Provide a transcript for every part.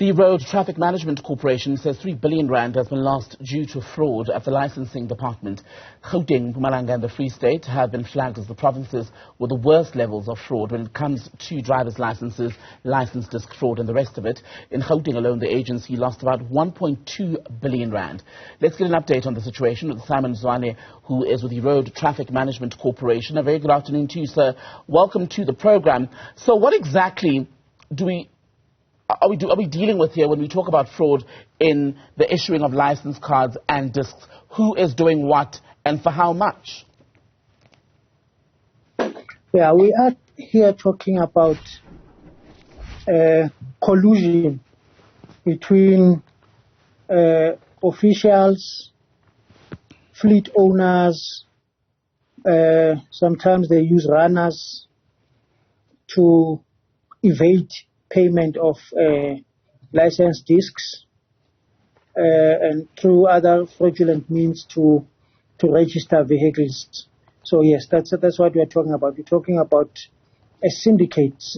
The Road Traffic Management Corporation says 3 billion rand has been lost due to fraud at the licensing department. Gauteng, Mpumalanga and the Free State have been flagged as the provinces with the worst levels of fraud when it comes to driver's licenses, license disc fraud and the rest of it. In Gauteng alone, the agency lost about 1.2 billion rand. Let's get an update on the situation with Simon Zwane, who is with the Road Traffic Management Corporation. A very good afternoon to you, sir. Welcome to the program. So what exactly are we dealing with here when we talk about fraud in the issuing of license cards and discs? Who is doing what and for how much? Yeah, we are here talking about collusion between officials, fleet owners. Sometimes they use runners to evade payment of license discs and through other fraudulent means to register vehicles. So yes, that's what we are talking about. We're talking about syndicates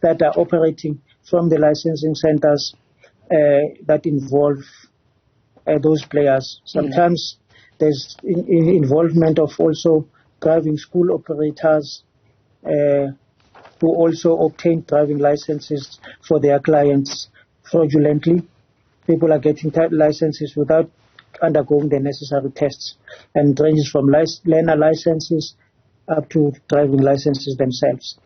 that are operating from the licensing centers that involve those players. Sometimes there's involvement of also driving school operators who also obtain driving licenses for their clients fraudulently. People are getting licenses without undergoing the necessary tests, and ranges from learner licenses up to driving licenses themselves.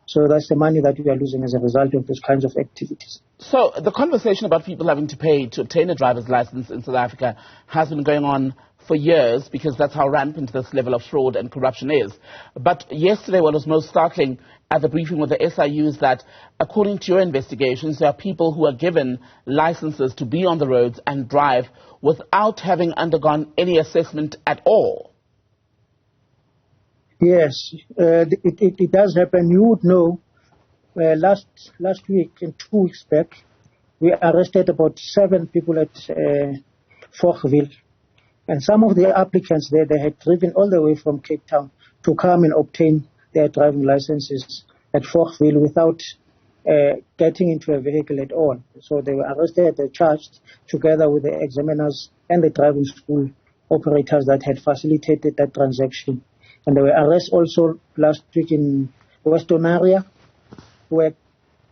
So that's the money that we are losing as a result of those kinds of activities. So the conversation about people having to pay to obtain a driver's license in South Africa has been going on for years, because that's how rampant this level of fraud and corruption is. But yesterday, what was most startling at the briefing with the SIU is that, according to your investigations, there are people who are given licenses to be on the roads and drive without having undergone any assessment at all. Yes, it does happen. You would know, last week and 2 weeks back, we arrested about 7 people at Fortville. And some of the applicants there, they had driven all the way from Cape Town to come and obtain their driving licenses at Fortville without getting into a vehicle at all. So they were arrested, they charged together with the examiners and the driving school operators that had facilitated that transaction. And there were arrests also last week in Western area, where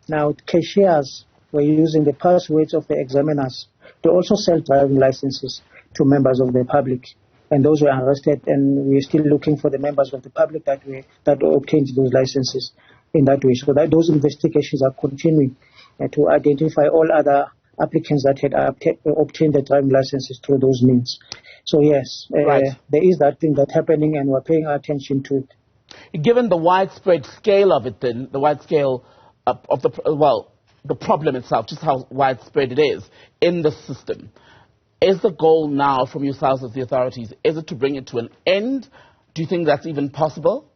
now cashiers were using the passwords of the examiners to also sell driving licenses to members of the public, and those were arrested, and we're still looking for the members of the public that obtained those licenses in that way. So that those investigations are continuing to identify all other applicants that had obtained the driving licenses through those means. So yes, right. There is that thing that's happening, and we're paying attention to it. Given the widespread scale of it, then the wide scale of the problem itself, just how widespread it is in the system. Is the goal now from yourselves as the authorities, is it to bring it to an end? Do you think that's even possible?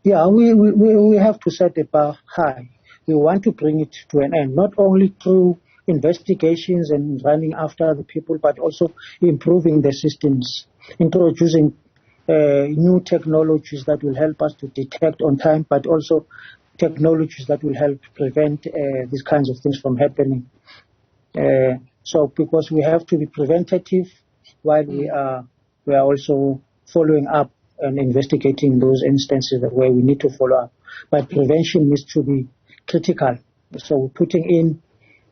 Yeah, we have to set the bar high. We want to bring it to an end, not only through investigations and running after the people, but also improving the systems, introducing new technologies that will help us to detect on time, but also technologies that will help prevent these kinds of things from happening. So because we have to be preventative while we are also following up and investigating those instances where we need to follow up. But prevention needs to be critical. So putting in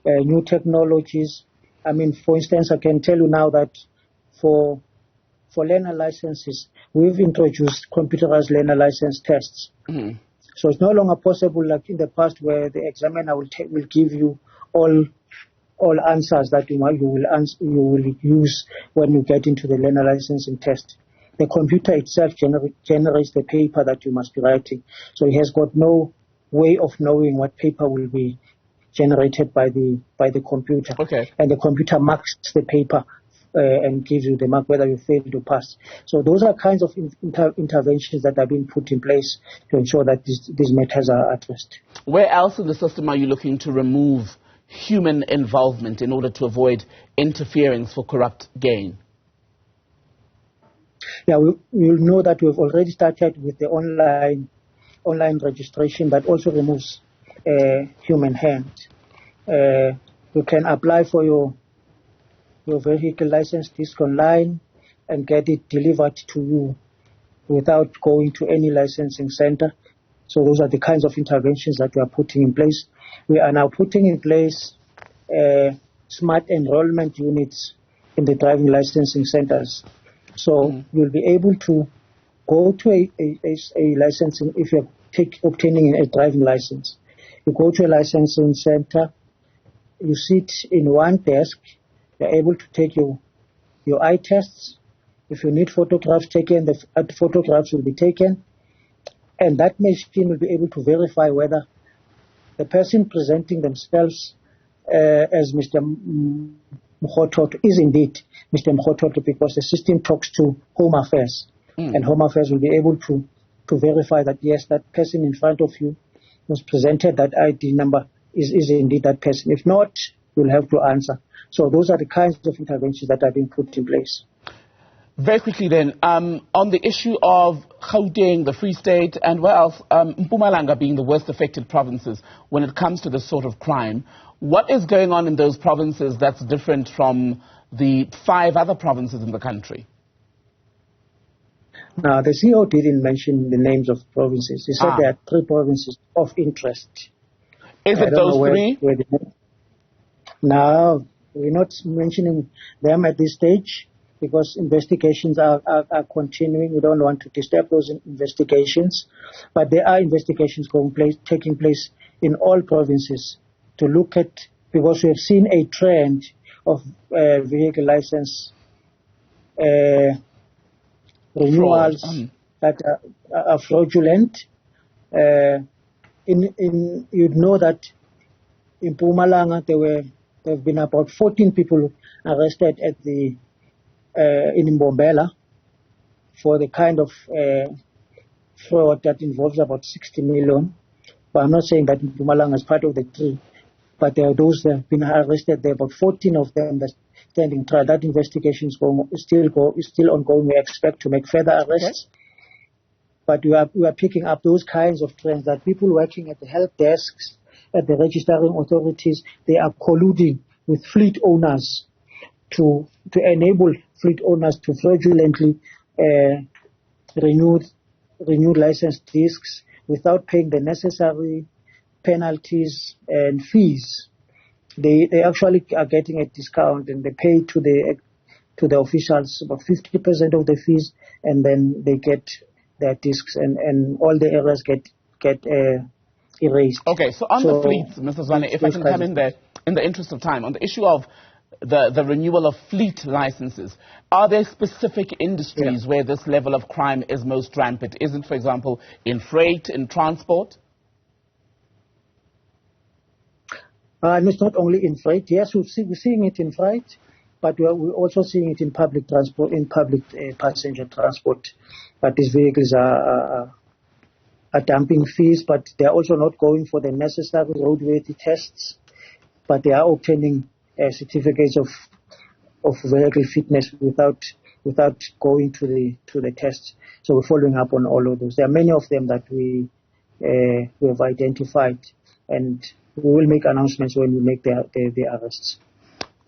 new technologies. I mean, for instance, I can tell you now that for learner licenses, we've introduced computerized learner license tests. Mm-hmm. So it's no longer possible like in the past where the examiner will give you all answers that you will use when you get into the learner licensing test. The computer itself generates the paper that you must be writing. So it has got no way of knowing what paper will be generated by the computer. Okay. And the computer marks the paper and gives you the mark whether you failed or passed. So those are kinds of interventions that are being put in place to ensure that these matters are addressed. Where else in the system are you looking to remove human involvement in order to avoid interference for corrupt gain? Yeah, we'll know that we've already started with the online registration that also removes human hand. You can apply for your vehicle license disc online and get it delivered to you without going to any licensing center. So those are the kinds of interventions that we are putting in place. We are now putting in place smart enrollment units in the driving licensing centers. So you'll be able to go to a licensing, if you're obtaining a driving license. You go to a licensing center, you sit in one desk, you're able to take your eye tests. If you need photographs taken, the photographs will be taken. And that machine will be able to verify whether the person presenting themselves as Mr. Mkhototo is indeed Mr. Mkhototo, because the system talks to Home Affairs. And Home Affairs will be able to verify that, yes, that person in front of you was presented, that ID number is indeed that person. If not, you'll have to answer. So those are the kinds of interventions that are being put in place. Very quickly then, on the issue of Gauteng, the Free State, and where else, Mpumalanga being the worst affected provinces when it comes to this sort of crime, what is going on in those provinces that's different from the 5 other provinces in the country? Now, the CEO didn't mention the names of provinces. He said there are 3 provinces of interest. Is it those 3? No, we're not mentioning them at this stage, because investigations are continuing. We don't want to disturb those investigations. But there are investigations taking place in all provinces to look at, because we have seen a trend of vehicle license renewals that are fraudulent. You'd know that in Mpumalanga there have been about 14 people arrested at the in Mbombela for the kind of fraud that involves about 60 million. But I'm not saying that Mpumalanga is part of the 3, but there are those that have been arrested. There are about 14 of them that standing trial. That investigation is still ongoing. We expect to make further arrests. But we are picking up those kinds of trends, that people working at the help desks, at the registering authorities, they are colluding with fleet owners to enable fleet owners to fraudulently renew license discs without paying the necessary penalties and fees. They actually are getting a discount, and they pay to the officials about 50% of the fees, and then they get their discs, and all the errors get erased. Okay, so on the fleets, Mr. Zwane, if I can come in there in the interest of time, on the issue of the renewal of fleet licenses, are there specific industries where this level of crime is most rampant? Is it, for example, in freight, in transport? And it's not only in freight. Yes, we're seeing it in freight, but we're also seeing it in public transport, in public passenger transport. But these vehicles are dumping fees, but they're also not going for the necessary roadworthy tests, but they are obtaining certificates of vehicle fitness without going to the tests. So we're following up on all of those. There are many of them that we have identified, and we will make announcements when we make the arrests.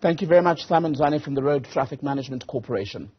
Thank you very much, Simon Zwane from the Road Traffic Management Corporation.